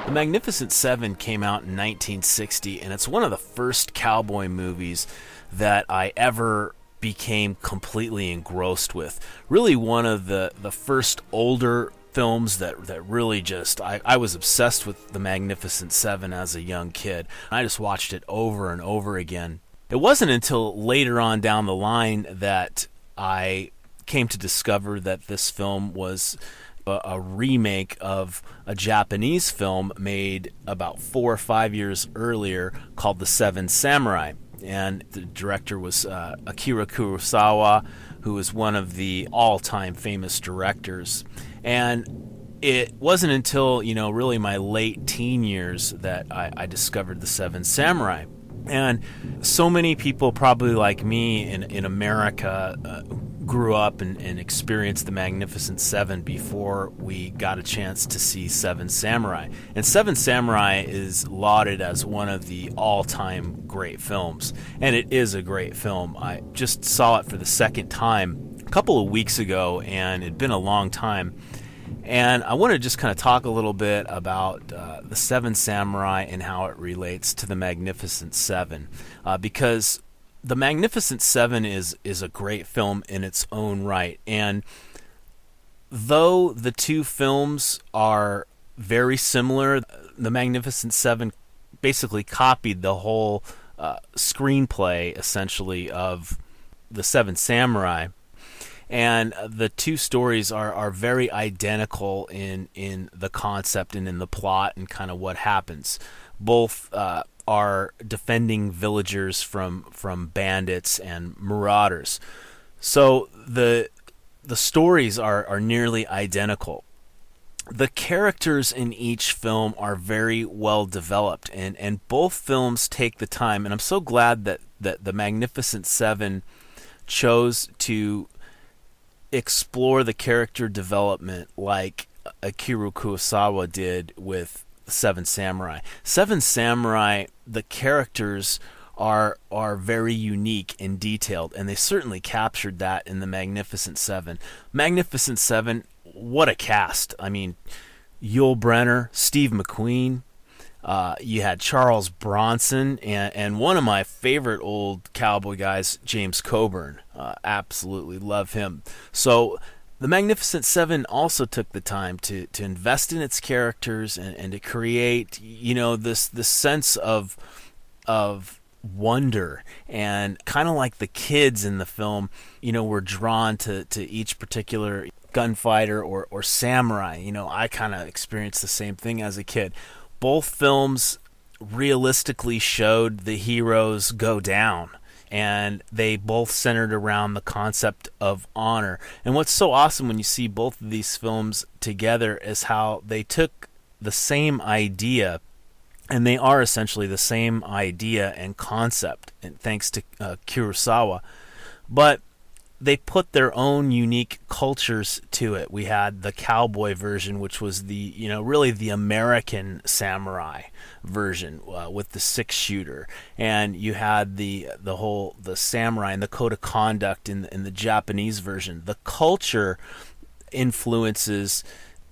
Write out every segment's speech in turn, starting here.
The Magnificent Seven came out in 1960, and it's one of the first cowboy movies that I ever became completely engrossed with. Really one of the first older films that really just, I was obsessed with The Magnificent Seven as a young kid. I just watched it over and over again. It wasn't until later on down the line that I came to discover that this film was a remake of a Japanese film made about 4 or 5 years earlier called The Seven Samurai. And the director was Akira Kurosawa, who is one of the all-time famous directors. And it wasn't until, really my late teen years that I discovered The Seven Samurai. And so many people, probably like me in America, grew up and experienced the Magnificent Seven before we got a chance to see Seven Samurai. And Seven Samurai is lauded as one of the all-time great films. And it is a great film. I just saw it for the second time a couple of weeks ago, and it'd been a long time. And I want to just kind of talk a little bit about the Seven Samurai and how it relates to the Magnificent Seven, because the Magnificent Seven is a great film in its own right. And though the two films are very similar, the Magnificent Seven basically copied the whole screenplay, essentially, of the Seven Samurai. And the two stories are very identical in the concept and in the plot and kind of what happens. Both are defending villagers from bandits and marauders. So the stories are nearly identical. The characters in each film are very well developed, and both films take the time. And I'm so glad that the Magnificent Seven chose to explore the character development like Akira Kurosawa did with Seven Samurai. Seven Samurai, the characters are very unique and detailed, and they certainly captured that in the Magnificent Seven. Magnificent Seven, what a cast! I mean, Yul Brynner, Steve McQueen. You had Charles Bronson and one of my favorite old cowboy guys, James Coburn. Absolutely love him. So the Magnificent Seven also took the time to invest in its characters and to create, this sense of wonder, and kind of like the kids in the film, were drawn to each particular gunfighter or samurai. I kind of experienced the same thing as a kid. Both films realistically showed the heroes go down, and they both centered around the concept of honor. And what's so awesome when you see both of these films together is how they took the same idea, and they are essentially the same idea and concept, and thanks to Kurosawa, but they put their own unique cultures to it. We had the cowboy version, which was the, really the American samurai version with the 6-shooter, and you had the samurai and the code of conduct in the Japanese version. The culture influences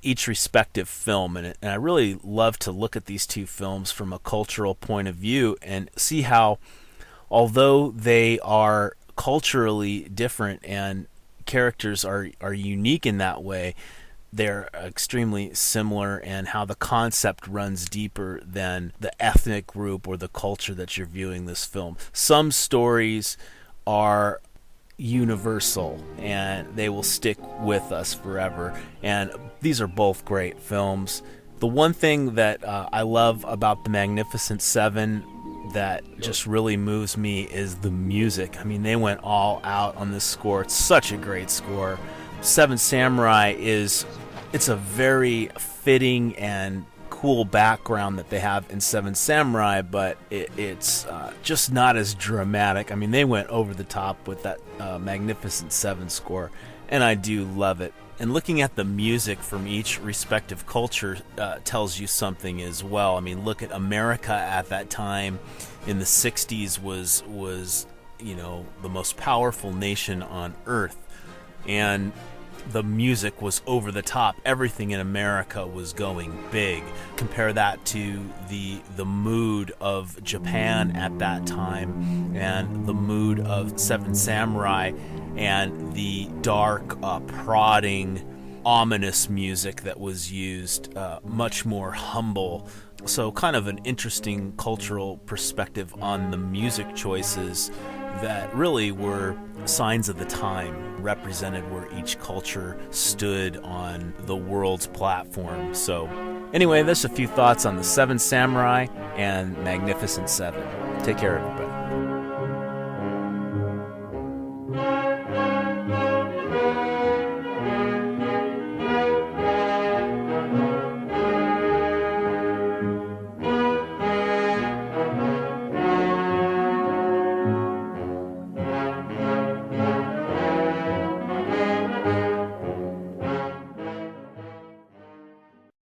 each respective film, and I really love to look at these two films from a cultural point of view and see how, although they are culturally different and characters are unique in that way, they're extremely similar, and how the concept runs deeper than the ethnic group or the culture that you're viewing this film. Some stories are universal and they will stick with us forever, and these are both great films. The one thing that I love about the Magnificent Seven that just really moves me is the music. I mean, they went all out on this score. It's such a great score. Seven Samurai it's a very fitting and cool background that they have in Seven Samurai, but it's just not as dramatic. I mean, they went over the top with that Magnificent Seven score, and I do love it. And looking at the music from each respective culture tells you something as well. I mean, look at America at that time in the 60s was the most powerful nation on earth. And the music was over the top. Everything in America was going big. Compare that to the mood of Japan at that time and the mood of Seven Samurai and the dark, prodding, ominous music that was used, much more humble. So kind of an interesting cultural perspective on the music choices that really were signs of the time, represented where each culture stood on the world's platform. So anyway, there's a few thoughts on the Seven Samurai and Magnificent Seven. Take care, everybody.